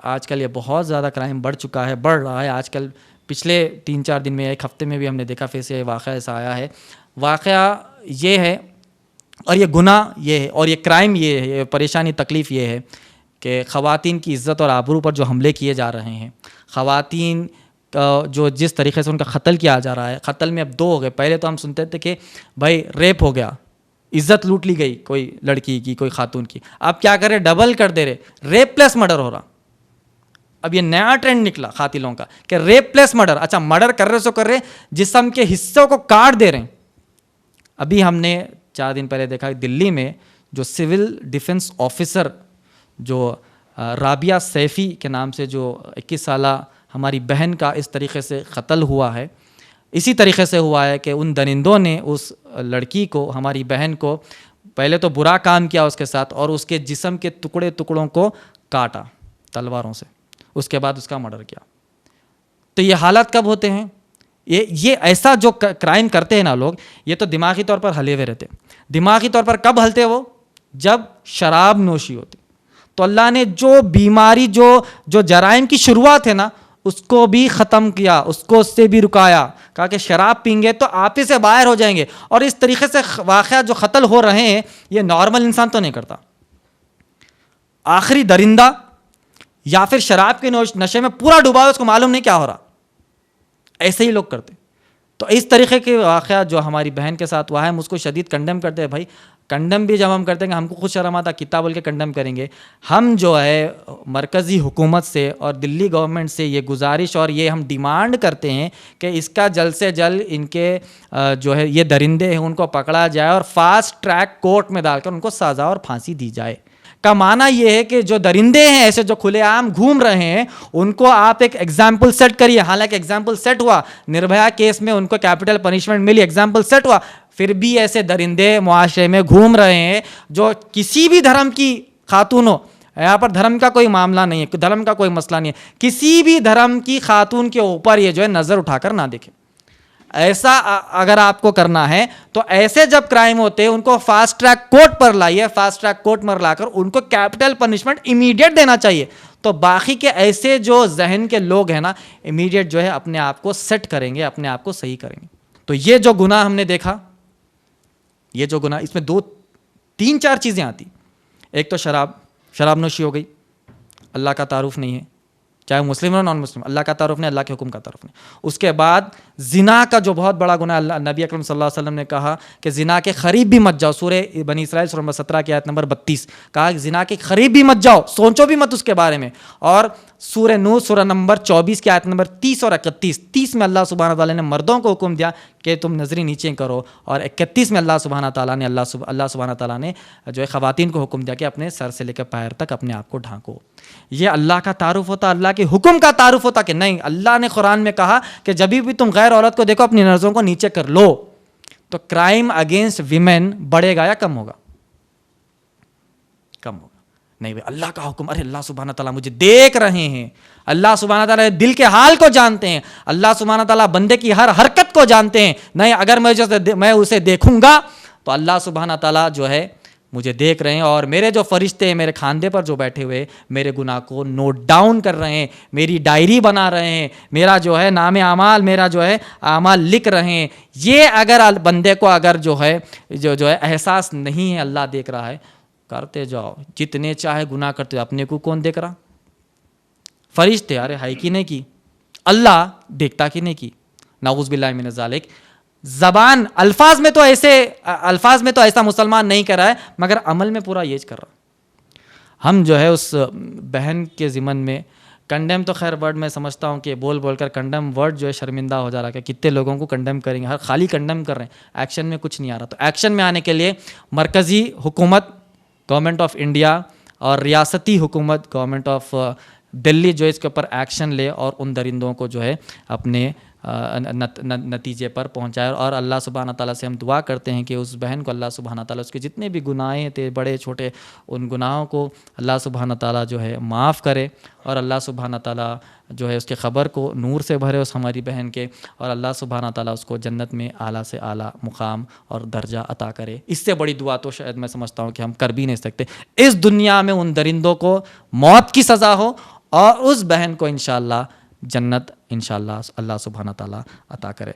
आजकल ये बहुत ज़्यादा क्राइम बढ़ रहा है आजकल। पिछले 3-4 दिन में, एक हफ्ते में भी हमने देखा फिर से वाक़या ऐसा आया है। वाक़या ये है और ये गुनाह ये है और ये क्राइम ये है, ये परेशानी तकलीफ़ ये है कि ख़वातीन की इज़्ज़त और आबरू पर जो हमले किए जा रहे हैं, ख़वातीन जो जिस तरीके से उनका क़त्ल किया जा रहा है। क़त्ल में अब 2 हो गए। पहले तो हम सुनते थे कि भाई रेप हो गया, इज़्ज़त लूट ली गई कोई लड़की की, कोई खातून की। अब क्या कर रहे, डबल कर दे रहे, रेप प्लस मर्डर हो रहा। अब ये नया ट्रेंड निकला कातिलों का कि रेप प्लस मर्डर। अच्छा, मर्डर कर रहे सो कर रहे, जिस्म के हिस्सों को काट दे रहे हैं। अभी हमने 4 दिन पहले देखा दिल्ली में जो सिविल डिफेंस ऑफिसर जो राबिया सैफ़ी के नाम से जो 21 साला हमारी बहन का इस तरीके से क़त्ल हुआ है। इसी तरीके से हुआ है कि उन दरिंदों ने उस लड़की को, हमारी बहन को, पहले तो बुरा काम किया उसके साथ और उसके जिस्म के टुकड़ों को काटा तलवारों से, उसके बाद उसका मर्डर किया। तो ये हालात कब होते हैं? ये ऐसा जो क्राइम करते हैं ना लोग, ये तो दिमागी तौर पर हले हुए रहते। दिमागी तौर पर कब हलते वो? जब शराब नोशी होती। तो अल्लाह ने जो बीमारी, जो जराइम की शुरुआत है ना, उसको भी ख़त्म किया, उसको उससे भी रुकाया। कहा कि शराब पीएंगे तो आप ही से बाहर हो जाएंगे। और इस तरीके से वाक़या जो क़त्ल हो रहे हैं, ये नॉर्मल इंसान तो नहीं करता। आखिरी दरिंदा या फिर शराब के नशे में पूरा डूबा है, उसको मालूम नहीं क्या हो रहा, ऐसे ही लोग करते। तो इस तरीके के वाक़या जो हमारी बहन के साथ हुआ है, हम उसको शदीद कंडेम करते हैं। भाई कंडेम भी जब हम करते हैं, हमको खुद शर्म आता, कितना बोल के कंडेम करेंगे। हम जो है मरकज़ी हुकूमत से और दिल्ली गवर्नमेंट से ये गुजारिश और ये हम डिमांड करते हैं कि इसका जल्द से जल्द इनके जो है ये दरिंदे हैं उनको पकड़ा जाए और फास्ट ट्रैक कोर्ट में डालकर उनको सज़ा और फांसी दी जाए। का माना ये है कि जो दरिंदे हैं ऐसे जो खुलेआम घूम रहे हैं, उनको आप एक एग्जाम्पल सेट करिए। हालांकि एग्जाम्पल सेट हुआ, निर्भया केस में उनको कैपिटल पनिशमेंट मिली, एग्जाम्पल सेट हुआ, फिर भी ऐसे दरिंदे मुआशरे में घूम रहे हैं जो किसी भी धर्म की खातून हो। यहाँ पर धर्म का कोई मामला नहीं है, धर्म का कोई मसला नहीं है। किसी भी धर्म की खातून के ऊपर ये जो है नज़र उठाकर ना देखे। ऐसा अगर आपको करना है तो ऐसे जब क्राइम होते हैं उनको फास्ट ट्रैक कोर्ट पर लाइए, फास्ट ट्रैक कोर्ट पर लाकर उनको कैपिटल पनिशमेंट इमीडिएट देना चाहिए। तो बाकी के ऐसे जो जहन के लोग हैं ना, इमीडिएट जो है अपने आप को सेट करेंगे, अपने आप को सही करेंगे। तो ये जो गुनाह हमने देखा, ये जो गुनाह, इसमें 2-3-4 चीज़ें आती। एक तो शराब नोशी हो गई, अल्लाह का तारुफ नहीं है, चाहे मुस्लिम हो नॉन मुस्लिम, अल्लाह का तारुफ नहीं, अल्लाह के हुक्म का तारुफ नहीं। उसके बाद जिना का जो बहुत बड़ा गुनाह, नबी अकरम सल्लल्लाहु अलैहि वसल्लम ने कहा कि जिना के करीब भी मत जाओ। सूरे बनी इसराइल सूरह नंबर 17 की आयत नंबर 32 कहा कि जिना के करीब भी मत जाओ, सोचो भी मत उसके बारे में। और सूरह नूह सूरह नंबर 24 की आयत नंबर 30 और 31 में अल्लाह सुब्हानहू तआला ने मर्दों को हुक्म दिया कि तुम नजरें नीचे करो, और 31 में अल्लाह सुब्हानहू तआला ने जो है ख़वातीन को हुक्म दिया कि अपने सर से लेकर पैर तक अपने आप को ढांको। ये अल्लाह का तारुफ होता, अल्लाह के हुक्म का तारुफ होता कि नहीं। अल्लाह ने कुरान में कहा कि जब भी तुम गैर औरत को देखो अपनी नजरों को नीचे कर लो। तो क्राइम अगेंस्ट विमेन बढ़ेगा या कम होगा? कम होगा। नहीं भाई, अल्लाह का हुक्म, अरे अल्लाह सुब्हानहू तआला मुझे देख रहे हैं, अल्लाह सुब्हानहू तआला दिल के हाल को जानते हैं, अल्लाह सुब्हानहू तआला बंदे की हर हरकत को जानते हैं। नहीं, अगर मैं उसे देखूंगा तो अल्लाह सुब्हानहू तआला जो है मुझे देख रहे हैं, और मेरे जो फरिश्ते हैं मेरे खांधे पर जो बैठे हुए मेरे गुनाह को नोट डाउन कर रहे हैं, मेरी डायरी बना रहे हैं, मेरा जो है नामे आमाल, मेरा जो है आमाल लिख रहे हैं। ये अगर बंदे को अगर जो है एहसास नहीं है अल्लाह देख रहा है, करते जाओ जितने चाहे गुनाह करते जाओ, अपने को कौन देख रहा? फरिश्ते, अरे है कि नहीं की? अल्लाह देखता कि नहीं की? नाऊज़ बिल्लाहि मिन ज़ालिक। ज़बान अल्फाज में तो ऐसा मुसलमान नहीं कर रहा है, मगर अमल में पूरा ये कर रहा। हम जो है उस बहन के ज़िमन में कंडेम, तो खैर वर्ड मैं समझता हूँ कि बोल कर कंडेम वर्ड जो है शर्मिंदा हो जा रहा है। कितने लोगों को कंडेम करेंगे, हर खाली कंडेम कर रहे हैं, एक्शन में कुछ नहीं आ रहा। तो एक्शन में आने के लिए मरकज़ी हुकूमत गवर्नमेंट ऑफ इंडिया और रियासती हुकूमत गवर्नमेंट ऑफ दिल्ली जो इसके ऊपर एक्शन ले और उन दरिंदों को जो है अपने नतीजे पर पहुंचाए। और अल्लाह सुब्हानहू तआला से हम दुआ करते हैं कि उस बहन को अल्लाह सुब्हानहू तआला उसके जितने भी गुनाहें थे बड़े छोटे, उन गुनाहों को अल्लाह सुब्हानहू तआला जो है माफ़ करे, और अल्लाह सुब्हानहू तआला जो है उसके ख़बर को नूर से भरे उस हमारी बहन के, और अल्लाह सुब्हानहू तआला उसको जन्नत में आला से आला मुकाम और दर्जा अता करे। इससे बड़ी दुआ तो शायद मैं समझता हूँ कि हम कर भी नहीं सकते। इस दुनिया में उन दरिंदों को मौत की सज़ा हो और उस बहन को इंशाअल्लाह जन्नत इंशाअल्लाह अल्लाह सुब्हाना ताला अता करे।